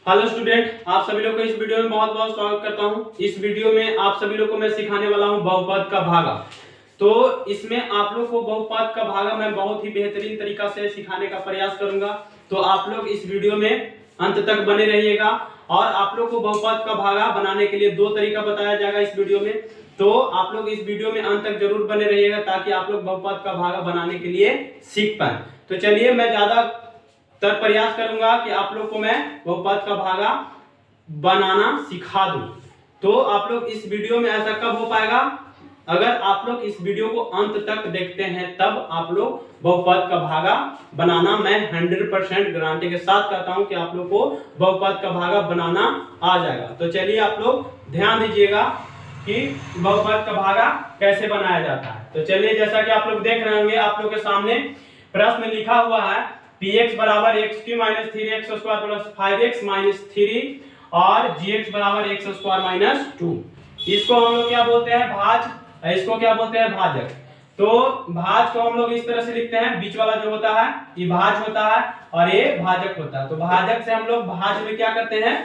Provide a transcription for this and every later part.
Hello student, आप सभी लोग को इस वीडियो में बहुत बहुत स्वागत करता हूं। इस वीडियो में आप सभी लोग को मैं सिखाने वाला हूं बहुपद का भागा। तो इसमें आप लोग को बहुपद का भागा मैं बहुत ही बेहतरीन तरीका से सिखाने का प्रयास करूंगा। तो आप लोग इस वीडियो में अंत तक बने रहिएगा। और आप लोग को बहुपद का भागा बनाने के लिए दो तरीका बताया जाएगा इस वीडियो में। तो आप लोग इस वीडियो में अंत तक जरूर बने रहिएगा ताकि आप लोग बहुपद का भागा बनाने के लिए सीख पाए। तो चलिए, मैं ज्यादा प्रयास करूंगा कि आप लोग को मैं बहुपद का भागा बनाना सिखा दूं। तो आप लोग इस वीडियो में ऐसा कब हो पाएगा? अगर आप लोग इस वीडियो को अंत तक देखते हैं तब आप लोग बहुपद का भागा बनाना मैं 100% गारंटी के साथ कहता हूं कि आप लोग को बहुपद का भागा बनाना आ जाएगा। तो चलिए, आप लोग ध्यान दीजिएगा कि बहुपद का भागा कैसे बनाया जाता है। तो चलिए, जैसा कि आप लोग देख रहे होंगे, आप लोग के सामने प्रश्न लिखा हुआ है px बराबर x³ minus 3x square plus 5x minus 3 और gx बराबर x स्क्वायर माइनस 2। इसको हम लोग क्या बोलते हैं? भाज। इसको क्या बोलते हैं? भाजक। तो भाज को हम लोग इस तरह से लिखते हैं, बीच वाला जो होता है ये भाज होता है और ये भाजक होता है। तो भाजक से हम लोग भाज में क्या करते हैं?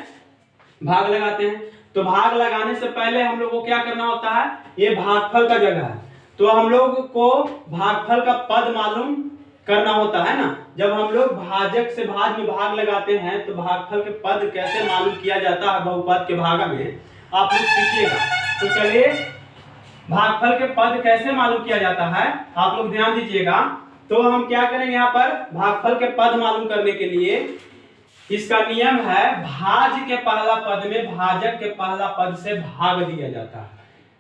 भाग लगाते हैं। तो भाग लगाने से पहले हम लोग को क्या करना होता है? ये भागफल का जगह है, तो हम लोग को भागफल का पद मालूम करना होता है ना। जब हम लोग भाजक से भाज में भाग लगाते हैं तो भागफल के पद कैसे मालूम किया जाता है बहुपद के भागा में, आप लोग सीखिएगा। तो चलिए, भागफल के पद कैसे मालूम किया जाता है आप लोग ध्यान दीजिएगा। तो हम क्या करेंगे, यहाँ पर भागफल के पद मालूम करने के लिए इसका नियम है, भाज के पहला पद में भाजक के पहला पद से भाग दिया जाता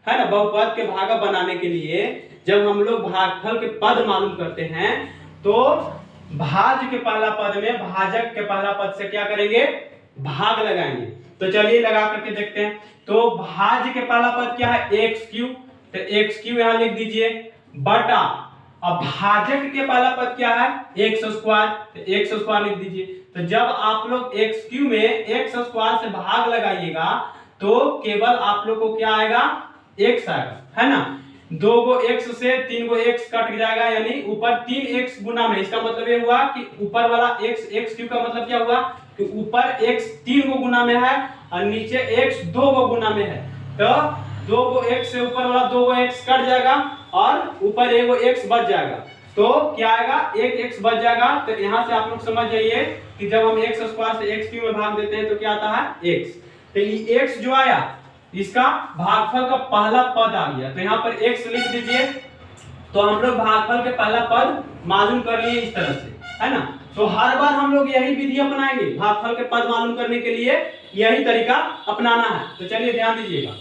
है ना। बहुपद के भागा बनाने के लिए जब हम लोग भागफल के पद मालूम करते हैं तो भाज के पहला पद में भाजक के पहला पद से क्या करेंगे? भाग लगाएंगे। तो चलिए लगा करके देखते हैं। तो भाज के पहला पद क्या है? x³। तो x³ यहां लिख दीजिए बटा, अब भाजक के पहला पद क्या है? x square. तो x स्क्वायर लिख दीजिए। तो जब आप लोग x³ में x स्क्वायर से भाग लगाइएगा तो केवल आप लोग को क्या आएगा? x आएगा, है ना। 2 गो x से 3 गो x कट जाएगा, यानी ऊपर 3x गुना में। इसका मतलब ये हुआ कि ऊपर वाला x³ का मतलब क्या हुआ कि ऊपर x 3 गो गुना में है और नीचे x 2 गो गुना में है। तो 2 गो x से ऊपर वाला 2 गो x कट जाएगा और ऊपर 1 गो x बच जाएगा। तो क्या आएगा? 1 x बच जाएगा। तो यहां से आप लोग समझ जाइए कि जब हम x स्क्वायर से x³ में भाग देते हैं तो क्या आता है? x। तो ये x जो आया इसका भागफल का पहला पद आ गया। तो यहाँ पर x लिख दीजिए। तो हम लोग भागफल के पहला पद मालूम कर लिए इस तरह से, है ना। तो हर बार हम लोग यही विधि अपनाएंगे, भागफल के पद मालूम करने के लिए यही तरीका अपनाना है। तो चलिए ध्यान दीजिएगा।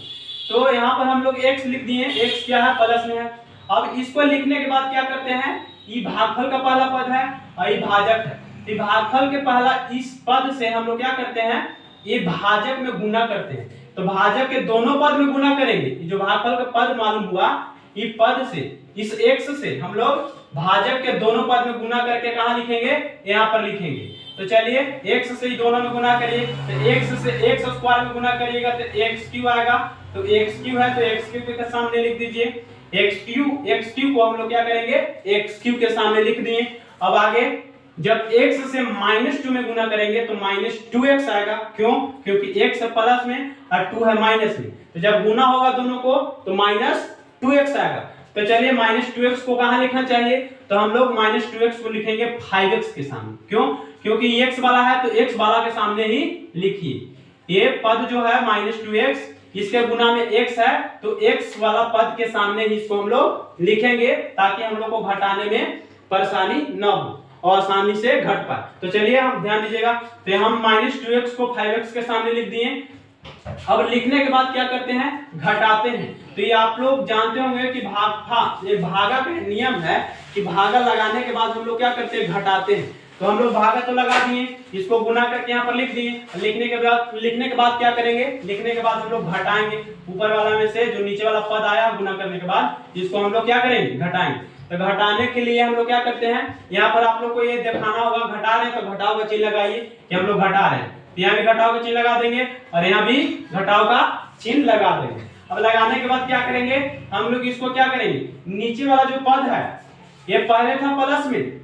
तो यहाँ पर हम लोग x लिख दिए, x क्या है? प्लस में है। अब इसको लिखने के बाद क्या करते हैं? ये भागफल का पहला पद है और ये भाजक है। ये भागफल के पहला इस पद से हम लोग क्या करते हैं? ये भाजक में गुना करते हैं। तो भाजक के दोनों पद में गुना करेंगे। जो भागफल का पद मालूम हुआ, ये पद से इस x से हम लोग भाजक के दोनों पद में गुना करके कहां लिखेंगे? यहाँ पर लिखेंगे। तो चलिए, x से ही दोनों में गुना करिए। तो x से x स्क्वायर में गुना करिएगा तो x³ आएगा। तो x³ है तो x³ के सामने लिख दीजिए। x³ को हम लोग क्या करेंगे? x³ के सामने लिख दिए। अब आगे जब x से -2 में गुना करेंगे तो -2x आएगा। क्यों? क्योंकि x है प्लस में और 2 है माइनस में। तो जब गुना होगा दोनों को तो -2x आएगा। तो चलिए, -2x को कहां लिखना चाहिए? तो हम लोग -2x को लिखेंगे 5x के सामने। क्यों? क्योंकि x वाला है तो x वाला के सामने ही लिखिए। ये पद जो है -2x, इसके गुना में x है तो x वाला पद के सामने ही इसको हम लोग लिखेंगे ताकि हम लोग को घटाने में परेशानी न हो और आसानी से घट पाए। तो चलिए, हम ध्यान दीजिएगा। तो हम -2x को 5x के सामने लिख दिए। अब लिखने के बाद क्या करते हैं? घटाते हैं। तो ये आप लोग जानते होंगे कि ये भागा का नियम है कि भागा लगाने के बाद हम लोग क्या करते हैं? घटाते हैं। तो हम लोग भागा तो लगा दिए, इसको गुना करके यहाँ पर लिख दिए। लिखने के बाद क्या करेंगे? लिखने के बाद हम लोग घटाएंगे। ऊपर वाला में से जो नीचे वाला पद आया गुना करने के बाद इसको हम लोग क्या करेंगे? घटाएंगे। तो घटाने के लिए हम लोग क्या करते हैं? यहाँ पर आप लोग को ये दिखाना होगा, घटा रहे हैं तो घटाव का चिन्ह लगाइए कि हम लोग घटा रहे हैं। तो यहाँ भी घटाव का चिन्ह लगा देंगे और यहाँ भी घटाव का चिन्ह लगा देंगे। अब लगाने के बाद क्या करेंगे? हम लोग इसको क्या करेंगे? नीचे वाला जो पद है ये पहले था प्लस में,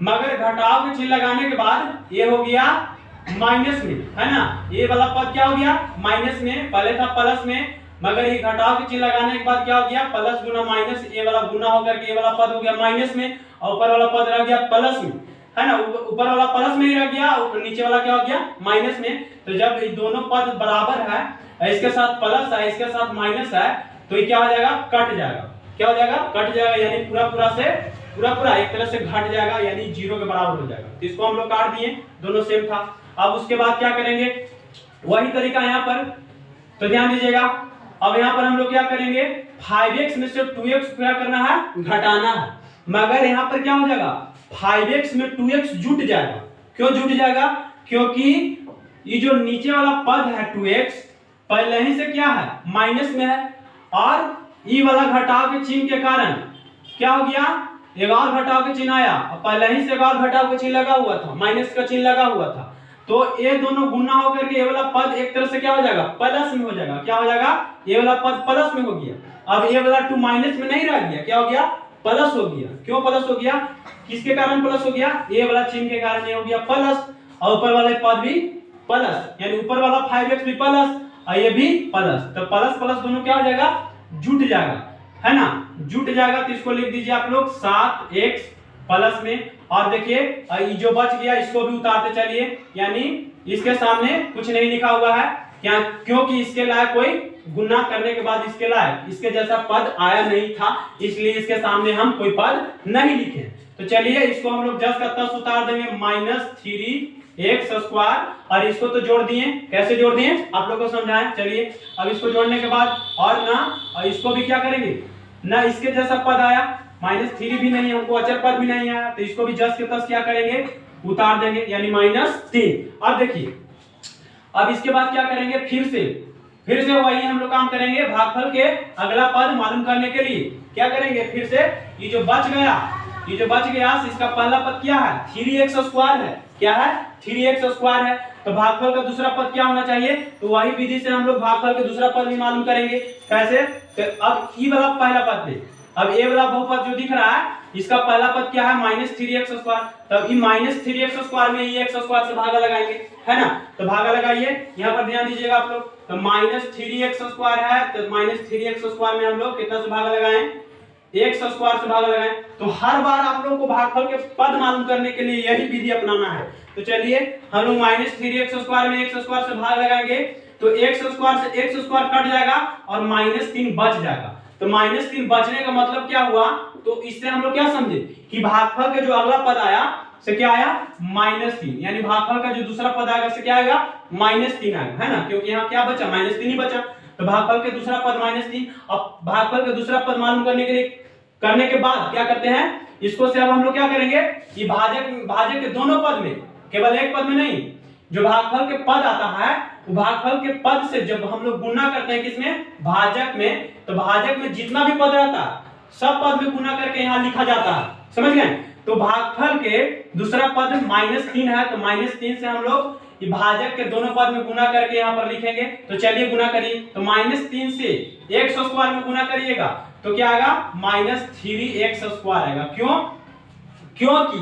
मगर घटाव के चिन्ह लगाने के बाद ये हो गया माइनस में, है ना। ये वाला पद क्या हो गया माइनस में, पहले था प्लस में, मगर ये घटाव के चिन्ह लगाने के बाद क्या हो गया प्लस गुना माइनस, ये वाला गुना होकर के ये वाला पद हो गया माइनस में और ऊपर वाला पद रह गया प्लस में, है ना। ऊपर वाला प्लस में ही रह गया और नीचे वाला क्या हो गया माइनस में। तो जब ये दोनों पद बराबर है, इसके साथ प्लस है इसके साथ माइनस है, तो ये क्या हो जाएगा कट जाएगा। क्या हो जाएगा कट जाएगा, यानी पूरा एक तरह से घट जाएगा, यानी जीरो के बराबर हो जाएगा। तो इसको हम लोग काट दिए, दोनों सेम था। अब उसके बाद क्या करेंगे, वही तरीका यहाँ पर, तो ध्यान दीजिएगा। अब यहाँ पर हम लोग क्या करेंगे 5x में से 2x क्या करना है घटाना है, मगर यहाँ पर क्या हो जाएगा 5x में 2x जुट जाएगा। क्यों जुट जाएगा, क्योंकि ये जो नीचे वाला पद है 2x पहले ही से क्या है माइनस में है, और ये वाला घटाव के चिन्ह के कारण क्या हो गया एक और घटाव के चिन्ह आया, और पहले ही से एक और घटाव का चिन्ह लगा हुआ था, माइनस का चिन्ह लगा हुआ था। तो ये दोनों गुना होकर के ये वाला पद एक तरह से क्या हो जाएगा प्लस में हो जाएगा। क्या हो जाएगा ये वाला पद प्लस में हो गया। अब ये वाला 2 माइनस में नहीं रह गया, क्या हो गया प्लस हो गया। क्यों प्लस हो गया, किसके कारण प्लस हो गया, ये वाला चिन्ह के कारण ये हो गया प्लस, और ऊपर वाला पद भी प्लस, यानी ऊपर वाला 5x भी प्लस और ये भी प्लस। तो प्लस प्लस दोनों क्या हो जाएगा जुट जाएगा, है ना, जुट जाएगा। तो इसको लिख दीजिए आप लोग 7x प्लस में, और देखिए जो बच गया इसको भी उतारते चलिए, यानी इसके सामने कुछ नहीं लिखा हुआ है क्या, क्योंकि इसके लायक कोई गुना करने के बाद इसके लायक इसके जैसा पद आया नहीं था, इसलिए इसके सामने हम कोई पद नहीं लिखे। तो चलिए इसको हम लोग जस का तस उतार देंगे, -3x², और इसको तो जोड़ दिए, कैसे जोड़ दिए आप लोग को समझाएं। चलिए अब इसको जोड़ने के बाद और ना, और इसको भी क्या करेंगे ना इसके जैसा पद आया, -3 भी नहीं, हमको अचर पद भी नहीं आया, तो इसको भी जस के तस क्या करेंगे उतार देंगे, यानी -3। अब देखिए अब इसके बाद क्या करेंगे, फिर से वही हम लोग काम करेंगे, भागफल के अगला पद मालूम करने के लिए क्या करेंगे, फिर से ये जो बच गया इसका पहला पद क्या है 3x² है, क्या है 3x² है। तो भागफल का दूसरा पद क्या होना चाहिए, तो वही विधि से हम लोग भागफल के दूसरा पद भी मालूम करेंगे। कैसे, तो अब ई वाला पहला पद में, अब ए वाला बहुपद जो दिख रहा है इसका पहला पद क्या है -3x², तब ई -3x² में ये x² से भागा लगाएंगे, है ना। तो भागा लगाइए, यहाँ पर ध्यान दीजिएगा आप लोग, तो -3x² है, तो -3x² में हम लोग कितना से भागा लगाएं x² से भागा लगाएं। तो हर बार आप लोगों को भागफल के पद मालूम करने के लिए यही विधि अपनाना है। तो चलिए हम लोग -3x² में x² से भाग लगाएंगे, तो x² से x² कट जाएगा और -3 बच जाएगा। तो -3 बचने का मतलब क्या हुआ, तो इससे हम लोग क्या समझे कि भागफल के जो अगला पद आया से क्या आया -3, यानी भागफल का जो दूसरा पद आएगा से क्या आएगा -3 आएगा, है ना, क्योंकि यहाँ क्या बचा -3 ही बचा। तो भागफल के दूसरा पद -3। अब भागफल के दूसरा पद मालूम करने के बाद क्या करते हैं, इसको से अब हम लोग क्या करेंगे, ये भाजक के दोनों पद में, केवल एक पद में नहीं, जो भागफल के पद आता है वो भागफल के पद से जब हम लोग गुना करते हैं किसमें भाजक में, तो भाजक में जितना भी पद रहता है सब पद में गुना करके यहाँ लिखा जाता है, समझ गए। तो भागफल के दूसरा पद -3 है, तो -3 से हम लोग ये भाजक के दोनों पद में गुना करके यहाँ पर लिखेंगे। तो चलिए गुना करिए, तो -3 से x² में गुना करिएगा तो क्या आएगा -3x² आएगा। क्यों, क्योंकि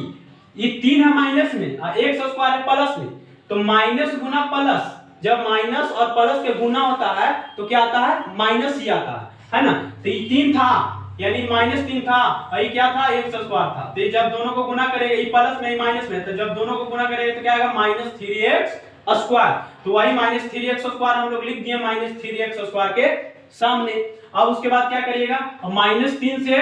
ये 3 है माइनस में और x² है प्लस में, तो माइनस गुना प्लस, जब माइनस और प्लस के गुना होता है तो क्या आता है माइनस ही आता है ना। तो ये 3 था यानी -3 था, और ये क्या था x² था। तो जब दोनों को गुना करेगा, ये प्लस में माइनस में, तो जब दोनों को गुना करेगा तो क्या आएगा -3x²। तो वही -3x² हम लोग लिख दिए -3x² के सामने। अब उसके बाद क्या करिएगा, -3 से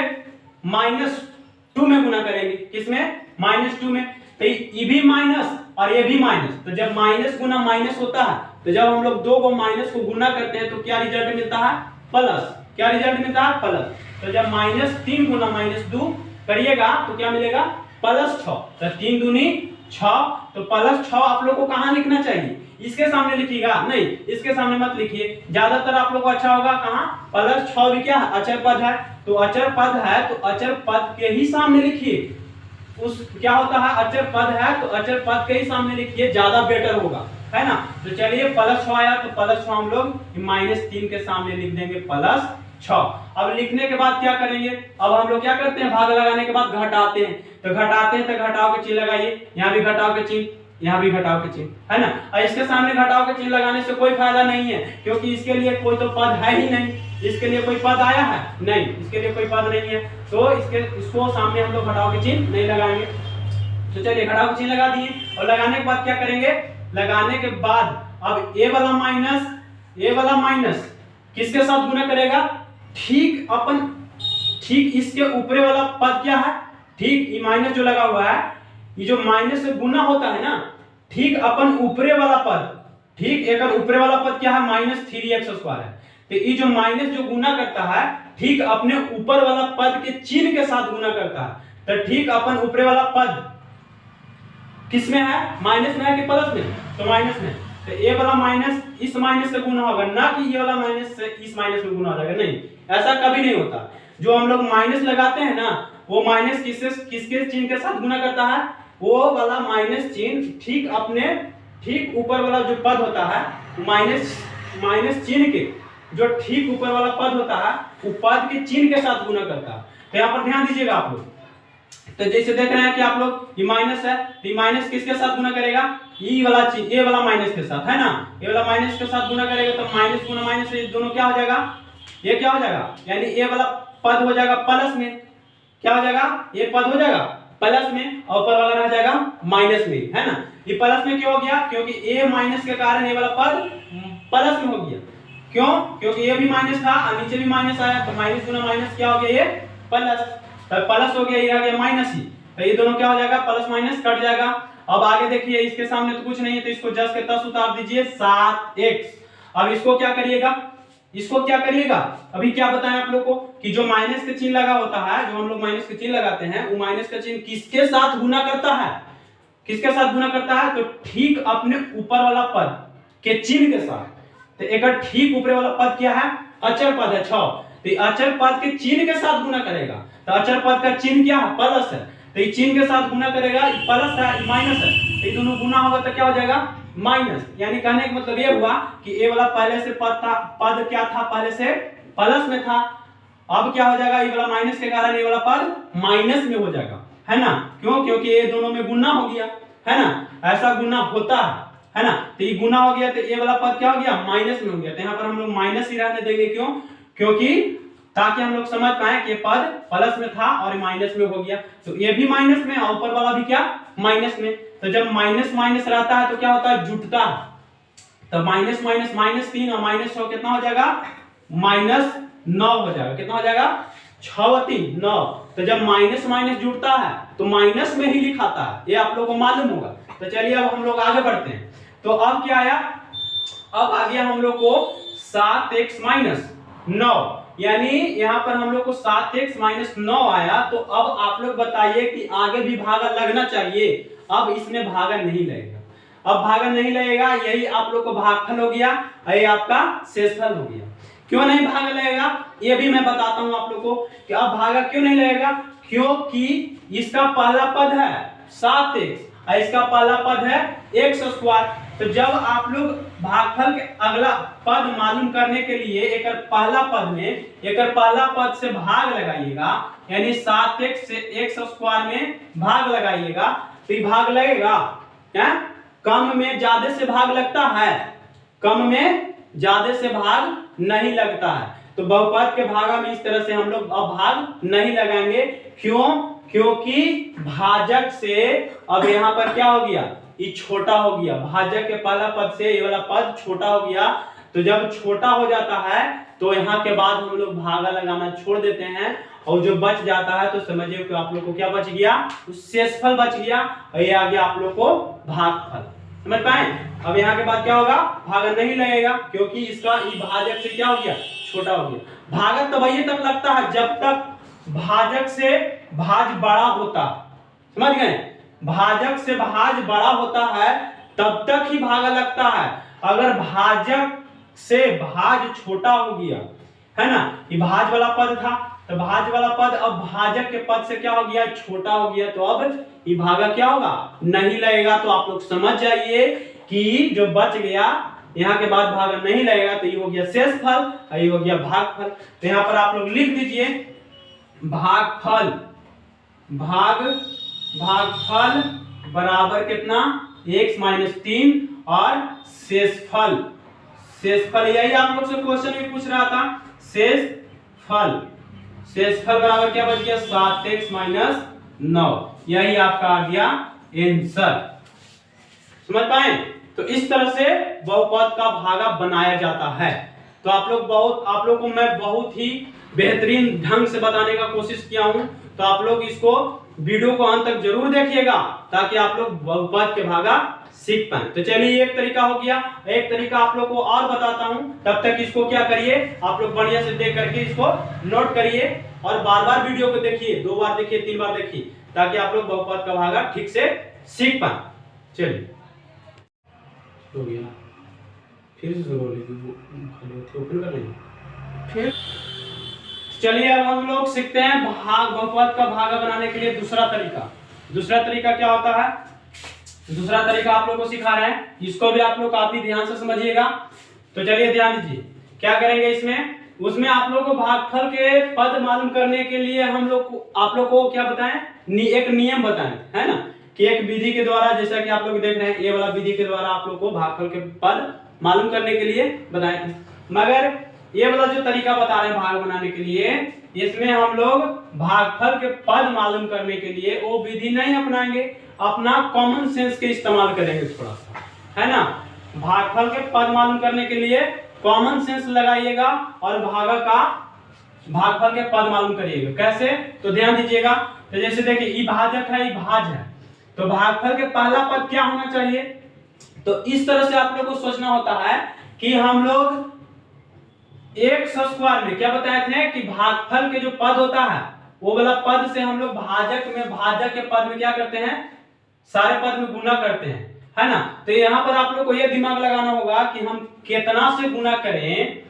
-2 में गुना करेंगे, किसमें -2 में। तो ये भी माइनस और ये भी माइनस, तो जब माइनस गुना माइनस होता है, तो जब हम लोग दो को माइनस को गुना करते हैं तो क्या रिजल्ट मिलता है प्लस, क्या रिजल्ट मिलता है प्लस। तो जब -3 गुना -2 करिएगा तो क्या मिलेगा +6, तो 3 दूनी 6, तो +6 आप लोग को कहां लिखना चाहिए, इसके सामने लिखिएगा, नहीं इसके सामने मत लिखिए, ज्यादातर आप लोग को अच्छा होगा कहां +6 भी क्या अचर पद है, तो अचर पद है तो अचर पद के ही सामने लिखिए। उस क्या होता है अचर पद है तो अचर पद के ही सामने लिखिए, ज्यादा बेटर होगा, है ना। तो चलिए +6 आया तो +6 हम लोग -3 के सामने लिख देंगे +6। अब लिखने के बाद क्या करेंगे, अब हम लोग क्या करते हैं भाग लगाने के बाद घटाते हैं, तो घटाते हैं तो घटाव के चिन्ह लगाइए, यहाँ भी घटाव के चिन्ह, यहाँ भी घटाव के चिन्ह है ना। और इसके सामने घटाव के चिन्ह लगाने से कोई फायदा नहीं है, क्योंकि इसके लिए कोई तो पद है ही नहीं, इसके लिए कोई पद आया है नहीं, इसके लिए कोई पद नहीं है, तो इसको सामने हम लोग घटाव के चिन्ह नहीं लगाएंगे। तो चलिए घटाव के चिन्ह लगा दिए, और लगाने के बाद क्या करेंगे, लगाने के बाद अब ए वाला माइनस किसके साथ गुना करेगा, ठीक इसके ऊपरे वाला पद क्या है, ठीक ये माइनस जो लगा हुआ है, ये जो माइनस से गुना होता है ना, ठीक अपन ऊपरे वाला पद, ठीक एक ऊपरे वाला पद क्या है, -3x² है। तो ये जो माइनस जो गुना करता है, ठीक अपने ऊपर वाला पद के चिन्ह के साथ गुना करता है। तो ठीक अपन ऊपरे वाला पद किसमें है, माइनस में है कि प्लस में, तो माइनस में। तो ये वाला माइनस इस माइनस से गुना होगा, ना कि ये वाला माइनस से इस माइनस में गुना हो जाएगा, नहीं, ऐसा कभी नहीं होता। जो हम लोग माइनस लगाते हैं ना, वो माइनस किसके चिन्ह के साथ गुना करता है, वो वाला माइनस चिन्ह ठीक ऊपर वाला जो पद होता है, माइनस चिन्ह के जो ठीक ऊपर वाला पद होता है, वो पद के चिन्ह के साथ गुना करता है। तो यहाँ पर ध्यान दीजिएगा आप लोग, तो जैसे देख रहे हैं कि आप लोग ये माइनस है, तो ये माइनस किसके साथ गुना करेगा, ये वाला माइनस के साथ है ना, ये वाला माइनस के साथ गुना करेगा, तो माइनस गुना माइनस ये दोनों क्या हो जाएगा, ये क्या हो जाएगा, यानी ये वाला पद हो जाएगा प्लस में, क्या हो जाएगा, ये पद हो जाएगा प्लस में, और ऊपर वाला रह जाएगा माइनस में, है ना। ये प्लस में क्यों हो गया, क्योंकि ए माइनस के कारण ये वाला पद प्लस में हो गया, क्यों, क्योंकि ये भी माइनस था और नीचे भी माइनस आया, तो माइनस गुना माइनस क्या हो गया, ये प्लस, तो प्लस हो गया, ये आ गया माइनस ही, तो ये दोनों क्या हो जाएगा, प्लस माइनस कट जाएगा। अब आगे देखिए, इसके सामने तो कुछ नहीं है, तो इसको जस के तस उतार दीजिए 7x। अब इसको क्या करिएगा, अभी क्या बताएं आप लोग को कि जो माइनस का चिन्ह लगा होता है, जो हम लोग माइनस का चिन्ह लगाते हैं, वो माइनस का चिन्ह किसके साथ गुना करता है, तो ठीक अपने ऊपर वाला पद के चिन्ह के साथ। तो एक ठीक ऊपर वाला पद क्या है, अचर पद है 6, तो अचर पद के चिन्ह के साथ गुना करेगा। तो अचर पद का चिन्ह क्या है, प्लस है, तो ये चिन्ह के साथ गुना करेगा, प्लस है माइनस है, तो ये दोनों गुना होगा तो क्या हो जाएगा, माइनस। यानी कहने का मतलब ये हुआ कि ए वाला पहले से पद क्या था, पहले से प्लस में था, अब क्या हो जाएगा, ये वाला माइनस के कारण ये वाला पद माइनस में हो जाएगा, है ना। क्यों, क्योंकि ये दोनों में गुना हो गया, है ना, ऐसा गुना होता है ना। तो ये गुना हो गया, तो ये वाला पद क्या हो गया, माइनस में हो गया। तो यहाँ पर हम लोग माइनस ही रहने देंगे, क्यों, क्योंकि ताकि हम लोग समझ पाए कि ये पद प्लस में था और माइनस में हो गया, तो ये भी माइनस में और ऊपर वाला भी क्या, माइनस में। तो जब माइनस माइनस रहता है तो क्या होता है, जुटता है, तो माइनस माइनस -3 और -6 कितना हो जाएगा, -9 हो जाएगा। कितना हो जाएगा, 6 और 3 9। तो जब माइनस माइनस जुड़ता है तो माइनस में ही लिखाता है, ये आप लोगों को मालूम होगा। तो चलिए अब हम लोग आगे बढ़ते हैं। तो अब क्या आया, अब आ गया हम लोग को 7x - 9, यानी यहाँ पर हम लोग को 7x - 9 आया। तो अब आप लोग बताइए कि आगे भी भागा लगना चाहिए। अब इसमें भागा नहीं लगेगा, अब भागा नहीं लगेगा, यही आप लोग को भागफल हो गया, ये आपका शेषफल हो गया। क्यों नहीं भागा लगेगा, ये भी मैं बताता हूं आप लोग को कि अब भागा क्यों नहीं लगेगा, क्योंकि इसका पहला पद है 7x और इसका पहला पद है x²। तो जब आप लोग भागफल के अगला पद मालूम करने के लिए एक पहला पद से भाग लगाइएगा, यानी 7x से x² में भाग लगाइएगा, तो भाग लगेगा क्या, कम में ज्यादा से भाग लगता है, कम में ज्यादा से भाग नहीं लगता है। तो बहुपद के भागा में इस तरह से हम लोग अब भाग नहीं लगाएंगे। क्यों, क्योंकि भाजक से अब यहाँ पर क्या हो गया, ये छोटा हो गया, भाजक के पहला पद से ये वाला पद छोटा हो गया। तो जब छोटा हो जाता है तो यहाँ के बाद हम लोग भागा लगाना छोड़ देते हैं, और जो बच जाता है तो समझिए कि आप लोग को क्या बच गया, शेषफल बच गया, और ये आ गया आप लोग को भागफल। समझ पाए। अब यहाँ के बाद क्या होगा, भागा नहीं लगेगा, क्योंकि इसका ये भाजक से क्या हो गया, छोटा हो गया। भागक तब ये तक लगता है जब तक भाजक से भाज बड़ा होता, समझ गए, भाजक से भाज बड़ा होता है तब तक ही भागा लगता है। अगर भाजक से भाज छोटा हो गया, है ना, ये भाज वाला पद था, तो भाज वाला पद अब भाजक के पद से क्या हो गया, छोटा हो गया, तो अब ये भागा क्या होगा, नहीं लगेगा। तो आप लोग समझ जाइए कि जो बच गया यहाँ के बाद भागा नहीं लगेगा, तो ये हो गया शेषफल और ये हो गया भागफल। तो यहाँ पर आप लोग लिख दीजिए भागफल, भागफल बराबर कितना, x माइनस 3 और शेषफल, शेषफल यही आप लोग से क्वेश्चन में पूछ रहा था। शेषफल, शेषफल बराबर क्या बच गया 7x माइनस 9, यही आपका आ गया आंसर। समझ पाए? तो इस तरह से बहुपद का भागा बनाया जाता है। तो आप लोग को मैं बहुत ही बेहतरीन ढंग से बताने का कोशिश किया हूं। तो आप लोग इसको वीडियो को अंत तक जरूर देखिएगा ताकि आप लोग बहुपद के भागा सीख पाए। तो चलिए एक तरीका हो गया, एक तरीका आप लोग को और बताता हूं। तब तक इसको क्या करिए, आप लोग बढ़िया से देख करके इसको नोट करिए और बार बार वीडियो को देखिए, 2 बार देखिए, 3 बार देखिए, ताकि आप लोग बहुपद का भागा ठीक से सीख पाए। चलिए हो गया, फिर से शुरू ओपन कर लेंगे। फिर चलिए अब हम लोग सीखते हैं बहुपद का भागा बनाने के लिए दूसरा तरीका। दूसरा तरीका क्या होता है, दूसरा तरीका आप लोग को सिखा रहे हैं, इसको भी आप लोग काफी ध्यान से समझिएगा। तो चलिए ध्यान दीजिए, क्या करेंगे इसमें, उसमें आप लोग को भागफल के पद मालूम करने के लिए आप लोग को क्या बताएं, एक नियम बताएं, है ना, कि एक विधि के द्वारा, जैसा कि आप लोग देख रहे हैं ये वाला विधि के द्वारा आप लोग को भागफल के पद मालूम करने के लिए बताए थे। मगर ये वाला जो तरीका बता रहे हैं भाग बनाने के लिए, इसमें हम लोग भागफल के पद मालूम करने के लिए वो विधि नहीं अपनाएंगे, अपना कॉमन सेंस के इस्तेमाल करेंगे थोड़ा सा, है ना। भागफल के पद मालूम करने के लिए कॉमन सेंस लगाइएगा और भागफल के पद मालूम करिएगा। कैसे, तो ध्यान दीजिएगा। तो जैसे देखिए ई भाजक है, ई भाज है, तो भागफल के पहला पद क्या होना चाहिए, तो इस तरह से आप लोग को सोचना होता है कि हम लोग एक्स स्क्वायर में क्या बताए थे कि भागफल के जो पद होता है वो वाला पद से हम लोग भाजक के पद में क्या करते हैं, सारे पद में गुना करते हैं, है ना। तो यहाँ पर आप लोग को ये दिमाग लगाना होगा कि हम कितना से गुना करें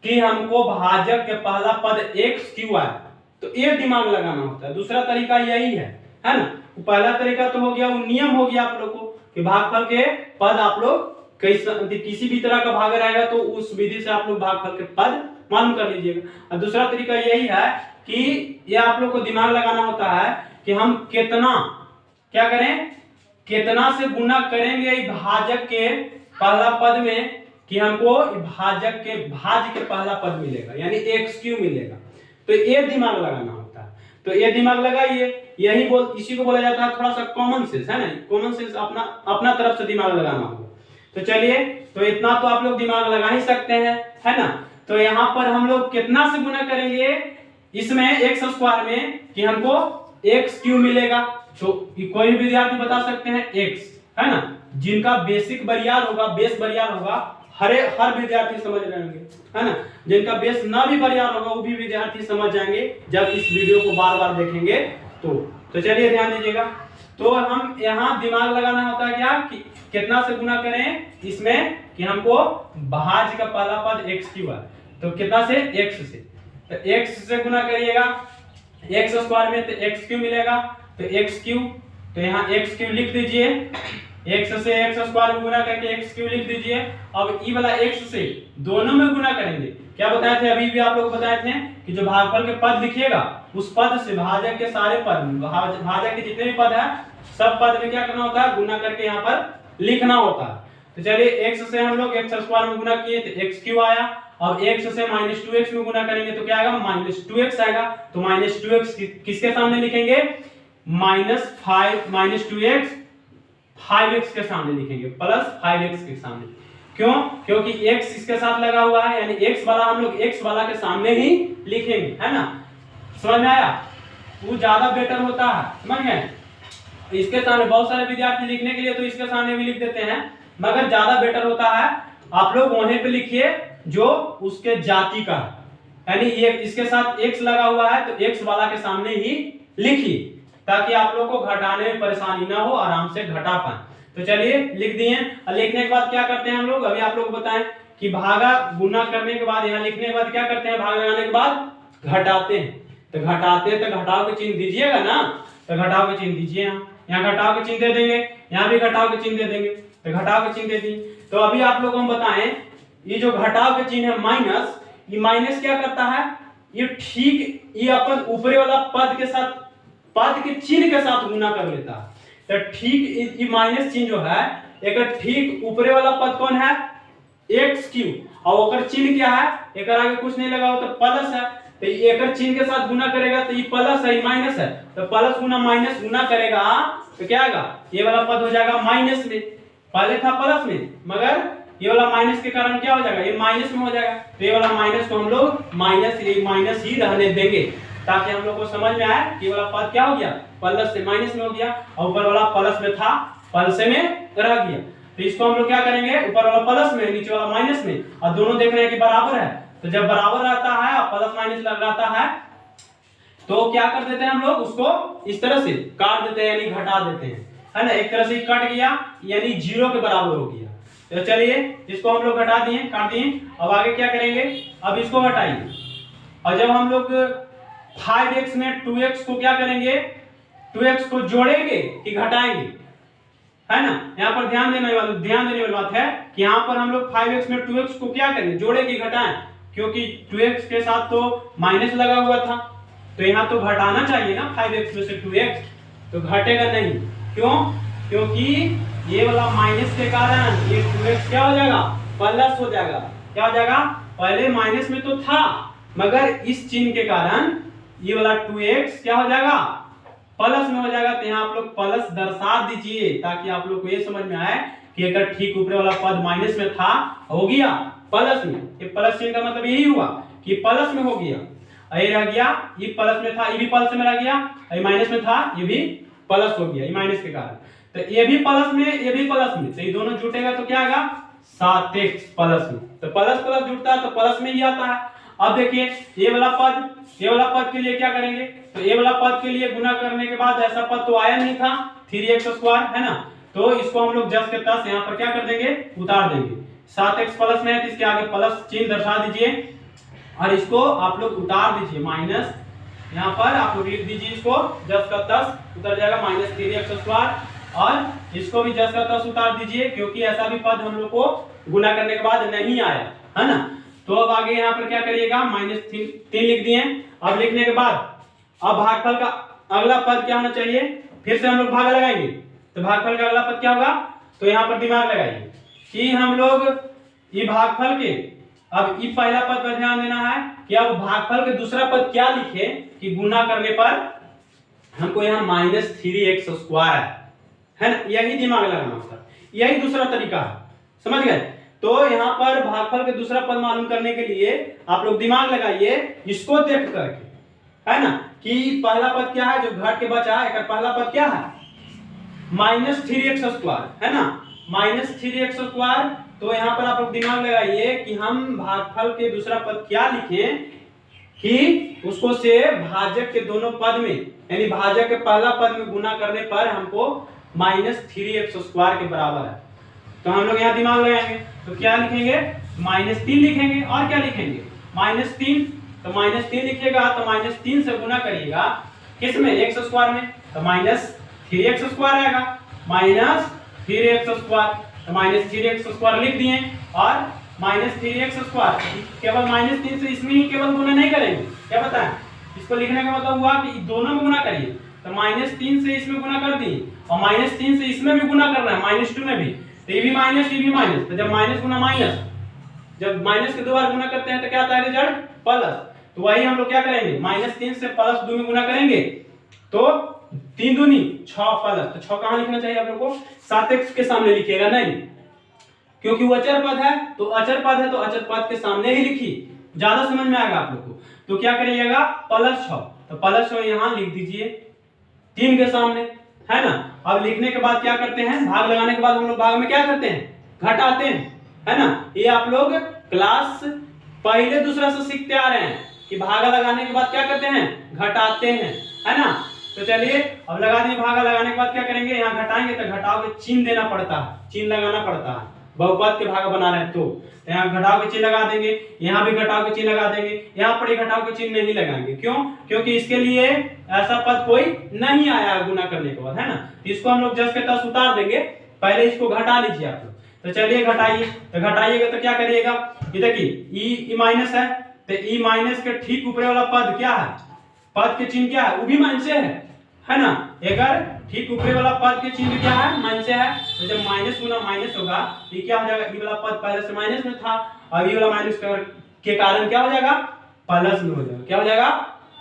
कि हमको भाजक के पहला पद x क्यों आए, तो ये दिमाग लगाना होता है। दूसरा तरीका यही है ना। पहला तरीका तो हो गया, वो नियम हो गया आप लोग को कि भागफल के पद आप लोग किसी भी तरह का भाग रहेगा तो उस विधि से आप लोग भागफल के पद मालूम कर लीजिएगा। और दूसरा तरीका यही है कि ये आप लोग को दिमाग लगाना होता है कि हम कितना क्या करें, कितना से गुना करेंगे भाजक के पहला पद में कि हमको भाजक के भाज के पहला पद मिलेगा, यानी x क्यू मिलेगा। तो ये दिमाग लगाना होता है। तो ये दिमाग लगाइए, इसी को बोला जाता है थोड़ा सा कॉमन सेंस, है ना। कॉमन सेंस अपना तरफ से दिमाग लगाना होगा। तो चलिए, तो इतना तो आप लोग दिमाग लगा ही सकते हैं, है ना। तो यहाँ पर हम लोग कितना से गुना करेंगे इसमें एक्स स्क्वायर में कि हमको एक्स क्यू मिलेगा। तो कोई भी विद्यार्थी बता सकते हैं एक्स, है ना। जिनका बेसिक बरियार होगा, बेस बरियार होगा, हर विद्यार्थी समझ रहे होंगे, है ना। जिनका बेस ना भी बरियार होगा वो भी विद्यार्थी समझ जाएंगे जब इस वीडियो को बार बार देखेंगे। तो चलिए ध्यान दीजिएगा। तो हम यहाँ दिमाग लगाना होता है क्या कि कितना से गुना करें इसमें कि हमको भाज का पहला पद x क्यू है, तो कितना से x से, तो x से गुना करिएगा x स्क्वायर में, तो x क्यू मिलेगा, तो x क्यू, तो यहाँ x क्यू लिख दीजिए, x से x स्क्वायर में गुना करके x क्यू लिख दीजिए। अब ई वाला x से दोनों में गुना करेंगे। क्या बताए थे, अभी भी आप लोग बताए थे कि जो भागफल के पद लिखिएगा उस पद से भाजक के सारे पद, भाजक के जितने भी पद है सब पद में क्या करना होता है, गुना करके यहाँ पर लिखना होता है। तो चलिए x से हम लोग x स्क्वायर में गुना किए तो x क्यू आया। अब x से -2x में गुना करेंगे तो क्या आएगा, -2x आएगा। तो -2x किसके सामने लिखेंगे, -2x 5x के सामने लिखेंगे, +5x के सामने। क्यों, क्योंकि x इसके साथ लगा हुआ है, यानी x वाला हम लोग x वाला के सामने ही लिखेंगे, है ना। समझ में आया, वो ज्यादा बेटर होता है, समझ गए। इसके सामने बहुत सारे विद्यार्थी लिखने के लिए तो इसके सामने भी लिख देते हैं, मगर ज्यादा बेटर होता है आप लोग वहीं पे लिखिए जो उसके जाति का है, यानी ये इसके साथ x लगा हुआ है तो x वाला के सामने ही लिखिए ताकि आप लोग को घटाने में परेशानी ना हो, आराम से घटा पाए। तो चलिए लिख दिए। और लिखने के बाद क्या करते हैं हम लोग, अभी आप लोग को बताएं कि भागा गुना करने के बाद यहाँ लिखने के बाद क्या करते हैं, भाग लगाने के बाद घटाते हैं। तो घटाव के चिन्ह दीजिएगा ना, तो घटाव के चिन्ह दीजिए, यहाँ घटाव के चिन्ह दे देंगे, यहाँ भी घटाव के चिन्ह दे देंगे, तो घटाव के चिन्ह दे दी। तो अभी आप लोगों को हम बताएं, ये जो घटाव के चिन्ह है माइनस, ये माइनस क्या करता है, ये ठीक ये अपन ऊपरी वाला पद के साथ, पद के चिन्ह के साथ गुना कर लेता है। तो ठीक ई माइनस चिन्ह जो है एक ठीक ऊपरे वाला पद कौन है, एक्स क्यूब, और ओकर चिन्ह क्या है, एक आगे कुछ नहीं लगा हो तो प्लस है, तो एक चिन्ह के साथ गुना करेगा तो ये प्लस है, ये माइनस है, तो प्लस गुना माइनस गुना करेगा तो क्या आएगा, ये वाला पद हो जाएगा माइनस में, पहले था प्लस में मगर ये वाला माइनस के कारण क्या हो जाएगा, ये माइनस में हो जाएगा, तो ये वाला माइनस को हम लोग माइनस ही रहने देंगे ताकि हम लोग को समझ में आए कि ये वाला पद क्या हो गया, प्लस से माइनस में हो गया, और ऊपर वाला प्लस में था प्लस में रह गया। तो इसको हम लोग क्या करेंगे, ऊपर वाला प्लस में नीचे वाला माइनस में, और दोनों देख रहे हैं कि बराबर है, तो जब बराबर रहता है और प्लस माइनस रहता है तो क्या कर देते हैं हम लोग, उसको इस तरह से काट देते हैं, यानी घटा देते हैं, है ना, एक तरह से कट गया यानी जीरो के बराबर हो गया। तो चलिए इसको हम लोग घटा दिए, काट दिए, अब आगे क्या करेंगे, अब इसको घटाइए, और जब हम लोग 5x में 2x को क्या करेंगे, 2x को जोड़ेंगे कि घटाएंगे, है ना, यहाँ पर ध्यान देने वाली बात है कि यहाँ पर हम लोग 5x में 2x को क्या करेंगे, जोड़े कि घटाएं, क्योंकि 2x के साथ तो माइनस लगा हुआ था, तो यहाँ तो घटाना चाहिए ना 5x में से 2x, तो घटेगा नहीं, क्यों, क्योंकि ये वाला माइनस के कारण ये 2x क्या हो जाएगा, प्लस हो जाएगा, क्या हो जाएगा, पहले माइनस में तो था मगर इस चिन्ह के कारण ये वाला 2x क्या हो जाएगा, प्लस में हो जाएगा, तो यहाँ आप लोग प्लस दर्शा दीजिए ताकि आप लोग को ये समझ में आए कि अगर ठीक ऊपर वाला पद माइनस में था हो गया प्लस में, ये प्लस चिन्ह का मतलब यही हुआ कि प्लस में हो गया, ये रह गया, ये प्लस में था, ये भी प्लस में रह गया, ये माइनस में था, ये भी प्लस हो गया, ये माइनस के कारण, तो ये भी प्लस में, ये भी प्लस में, तो ये दोनों जुटेगा तो क्या आएगा 7x प्लस में, तो प्लस प्लस जुटता है तो प्लस में ही आता है। अब देखिए ये वाला पद के लिए क्या करेंगे, तो ये वाला पद के लिए गुना करने के बाद ऐसा पद तो आया नहीं था 3x स्क्वायर, है ना, तो इसको हम लोग जस के तस यहाँ पर क्या कर देंगे, उतार देंगे, 7x प्लस में है तो इसके आगे प्लस चिन्ह दर्शा दीजिए और इसको आप लोग उतार दीजिए, माइनस यहाँ पर आप लोग लिख दीजिए, इसको जस का तस उतर जाएगा माइनस 3x स्क्वायर, और इसको भी जस का तस उतार दीजिए क्योंकि ऐसा भी पद हम लोग को गुना करने के बाद नहीं आया, है ना। तो अब आगे यहाँ पर क्या करिएगा, -3 लिख दिए, अब लिखने के बाद अब भागफल का अगला पद क्या होना चाहिए, फिर से हम लोग भाग लगाएंगे, तो भागफल का अगला पद क्या होगा, तो यहाँ पर दिमाग लगाइए कि हम लोग ये भागफल के, अब ये पहला पद पर ध्यान देना है कि अब भागफल के दूसरा पद क्या लिखे कि गुना करने पर हमको यहाँ -3x स्क्वायर है ना, यही दिमाग लगाना होता है, यही दूसरा तरीका है, समझ गए। तो यहाँ पर भागफल के दूसरा पद मालूम करने के लिए आप लोग दिमाग लगाइए इसको देख करके, है ना, कि पहला पद क्या है जो घट के बचा है, पहला पद क्या है -3x स्क्वायर, है ना, -3x स्क्वायर। तो यहाँ पर आप लोग दिमाग लगाइए कि हम भागफल के दूसरा पद क्या लिखें कि उसको से भाजक के दोनों पद में, यानी भाजक के पहला पद में गुना करने पर हमको -3x स्क्वायर के बराबर है, तो हम लोग यहाँ दिमाग लगाएंगे, तो क्या लिखेंगे, -3 लिखेंगे, और क्या लिखेंगे -3, तो -3 लिखिएगा तो -3 से गुना करिएगा किसमें, x स्क्वायर में, तो -3x स्क्वायर आएगा, -3x स्क्वायर, तो -3x स्क्वायर लिख दिए, और -3x स्क्वायर केवल -3 से इसमें ही केवल गुना नहीं करेंगे, क्या बताएं, इसको लिखने का मतलब हुआ कि दोनों में गुना करिए, तो -3 से इसमें गुना कर दिए, और -3 से इसमें भी गुना करना है, -2 में भी, तो ये भी माइनस, ये भी माइनस, तो जब माइनस गुना माइनस, जब माइनस के दो बार गुना करते हैं तो क्या आता है रिजल्ट प्लस, तो वही हम लोग क्या करेंगे, -3 से +2 में गुना करेंगे तो 3 दूनी 6 प्लस, तो 6 कहाँ लिखना चाहिए आप लोग को, 7x के सामने लिखिएगा नहीं, क्योंकि वो अचर पद है, तो अचर पद है तो अचर पद के सामने ही लिखिए, ज्यादा समझ में आएगा आप लोग को। तो क्या करिएगा +6, तो +6 यहाँ लिख दीजिए 3 के सामने, है ना। अब लिखने के बाद क्या करते हैं, भाग लगाने के बाद हम लोग भाग में क्या करते हैं, घटाते हैं, है ना। ये आप लोग क्लास पहले दूसरा से सीखते आ रहे हैं कि भागा लगाने के बाद क्या करते हैं, घटाते हैं, है ना। तो चलिए अब लगा दिए, भागा लगाने के बाद क्या करेंगे, यहाँ घटाएंगे तो घटाव के चिन्ह देना पड़ता है, चिन्ह लगाना पड़ता है, बहुपद के भागा बना रहे हैं तो यहाँ घटाव के चिन्ह लगा देंगे, यहाँ भी घटाव के चिन्ह लगा देंगे, यहाँ पर घटाव के चिन्ह नहीं लगाएंगे, क्यों, क्योंकि इसके लिए ऐसा पद कोई नहीं आया गुना करने के बाद, है ना। इसको हम लोग जस के तस उतार देंगे, पहले इसको घटा लीजिए आप लोग। तो चलिए घटाइए, तो घटाइएगा तो क्या करिएगा, ये देखिए ई माइनस है, तो ई माइनस के ठीक ऊपर वाला पद क्या है, पद के चिन्ह क्या है, वो भी माइनस है ना। अगर ठीक ऊपरी वाला पद के चिन्ह क्या है, माइनस है, तो जब माइनस गुना माइनस होगा ये क्या हो जाएगा, ये वाला पद पहले से माइनस में था, अब ये वाला माइनस के कारण क्या हो जाएगा, प्लस में हो जाएगा, क्या हो जाएगा,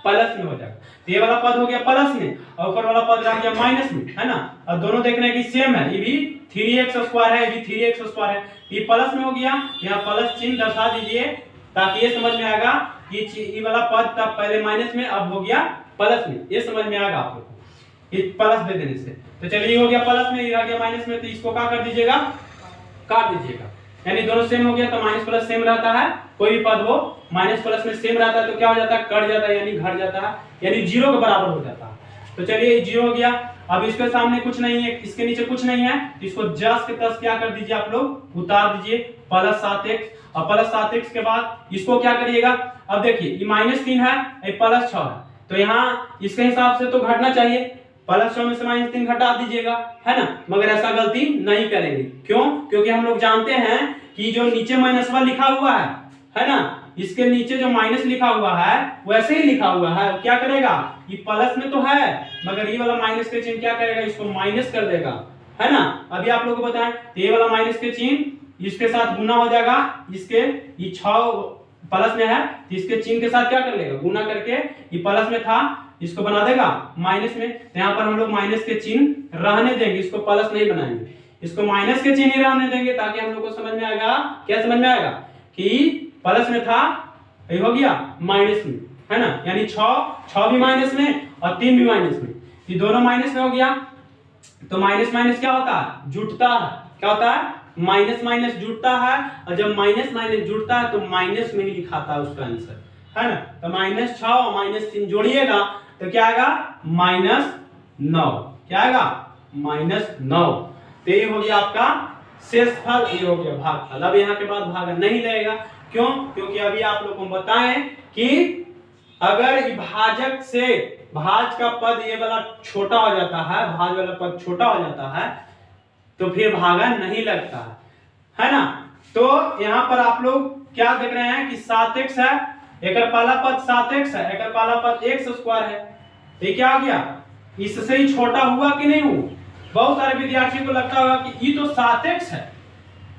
प्लस में हो जाएगा। तो ये वाला पद हो गया प्लस में और ऊपर वाला पद रह गया माइनस में, है ना। और दोनों देखने की सेम है, ये भी 3x² है, ये भी 3x² है, ये प्लस में हो गया, यहाँ प्लस चिन्ह दर्शा दीजिए ताकि ये समझ में आएगा कि ये वाला पद तब पहले माइनस में अब हो गया प्लस में, ये समझ में आएगा आप लोग को ये प्लस दे देने से। तो चलिए हो गया प्लस में, ये आ गया माइनस में, तो इसको क्या कर दीजिएगा, काट दीजिएगा, यानी दोनों सेम हो गया। तो माइनस प्लस सेम रहता है, कोई भी पद हो माइनस प्लस में सेम रहता है तो क्या हो जाता है, कट जाता है, यानी घट जाता है, यानी 0 के बराबर हो जाता है। तो चलिए 0 हो गया, अब इसके सामने कुछ नहीं है, इसके नीचे कुछ नहीं है, तो इसको जस के तस क्या कर दीजिए आप लोग, उतार दीजिए, प्लस 7x, और प्लस 7x के बाद इसको क्या करिएगा, अब देखिए ये -3 है, ये प्लस 6 है, तो यहाँ इसके हिसाब से तो घटना चाहिए, प्लस 6 में से -3 घटा दीजिएगा, है ना। मगर ऐसा गलती नहीं करेंगे, क्यों, क्योंकि हम लोग जानते हैं कि जो नीचे -1 लिखा हुआ है ना, इसके नीचे जो माइनस लिखा हुआ है वैसे ही लिखा हुआ है, क्या करेगा, ये प्लस में तो है मगर ये वाला माइनस के चिन्ह क्या करेगा, इसको माइनस कर देगा, है ना। अभी आप लोगों को बताएं, तो ये वाला माइनस के चिन्ह इसके साथ गुना हो जाएगा, इसके ये 6 प्लस में है तो इसके चिन्ह के साथ क्या कर लेगा, गुना करके, ये प्लस में था इसको बना देगा माइनस में, तो यहाँ पर हम लोग माइनस के चिन्ह रहने देंगे, इसको प्लस नहीं बनाएंगे, इसको माइनस के चिन्ह ही रहने देंगे ताकि हम लोग को समझ में आएगा, क्या समझ में आएगा कि प्लस में था ये हो गया माइनस में, है ना, यानी 6 भी माइनस में और 3 भी माइनस में, ये दोनों माइनस में हो गया। तो माइनस माइनस क्या होता है, जुड़ता है, क्या होता है, माइनस माइनस जुड़ता है, और जब माइनस माइनस जुड़ता है तो माइनस में ही लिखाता है उसका आंसर, है ना। तो -6 और -3 जोड़िएगा तो क्या आएगा, -9, क्या आएगा, -9। तो ये हो गया आपका शेषफल, ये हो गया भागफल। अब यहाँ के बाद भाग नहीं लगेगा, क्यों, क्योंकि अभी आप लोगों को बताएं कि अगर भाजक से भाज का पद ये वाला छोटा हो जाता है, भाज वाला पद छोटा हो जाता है तो फिर भागा नहीं लगता है ना। तो यहाँ पर आप लोग क्या देख रहे हैं कि 7x है, एक पहला पद 7x है, एक पहला पद x² है, ये क्या हो गया, इससे ही छोटा हुआ कि नहीं हुआ। बहुत सारे विद्यार्थियों को लगता होगा कि ये तो 7x है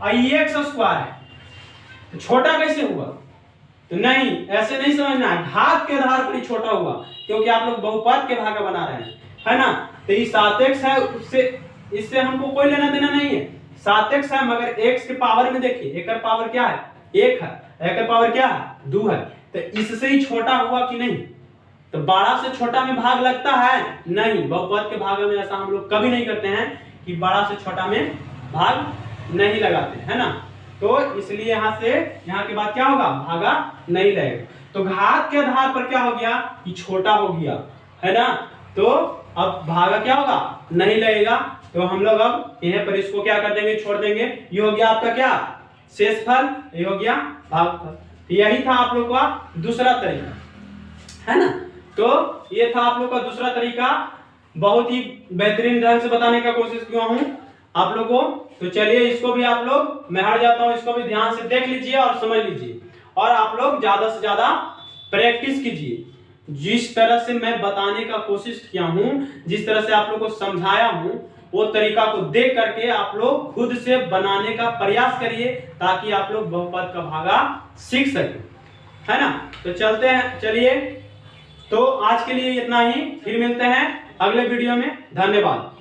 और ये x² है तो छोटा कैसे हुआ, तो नहीं, ऐसे नहीं समझना है, घात के आधार पर ही छोटा हुआ, क्योंकि आप लोग बहुपद के भागा बना रहे हैं, है ना। तो ये 7x है, उससे इससे हमको कोई लेना देना नहीं है, 7x है मगर x के पावर में देखिए, एक पावर क्या है, 1 है, एक पावर क्या है, 2 है, तो इससे ही छोटा हुआ कि नहीं। तो बड़ा से छोटा में भाग लगता है नहीं, बहुपद के भाग में ऐसा हम लोग कभी नहीं करते हैं कि बड़ा से छोटा में भाग नहीं लगाते, है ना। तो इसलिए यहाँ से यहाँ के बाद क्या होगा, भागा नहीं लगेगा। तो घात के आधार पर क्या हो गया, ये छोटा हो गया, है ना। तो अब भागा क्या होगा, नहीं लगेगा, तो हम लोग अब यहाँ पर इसको क्या कर देंगे, छोड़ देंगे। ये हो गया आपका क्या, शेषफल, ये हो गया भागफल। तो यही था आप लोग का दूसरा तरीका, है ना। तो ये था आप लोग का दूसरा तरीका, बहुत ही बेहतरीन ढंग से बताने का कोशिश किया हूँ आप लोगों को। तो चलिए इसको भी आप लोग, मैं हट जाता हूँ, इसको भी ध्यान से देख लीजिए और समझ लीजिए, और आप लोग ज्यादा से ज्यादा प्रैक्टिस कीजिए। जिस तरह से मैं बताने का कोशिश किया हूँ, जिस तरह से आप लोग को समझाया हूँ, वो तरीका को देख करके आप लोग खुद से बनाने का प्रयास करिए ताकि आप लोग बहुपद का भागा सीख सके, है ना। तो चलते हैं, चलिए तो आज के लिए इतना ही, फिर मिलते हैं अगले वीडियो में, धन्यवाद।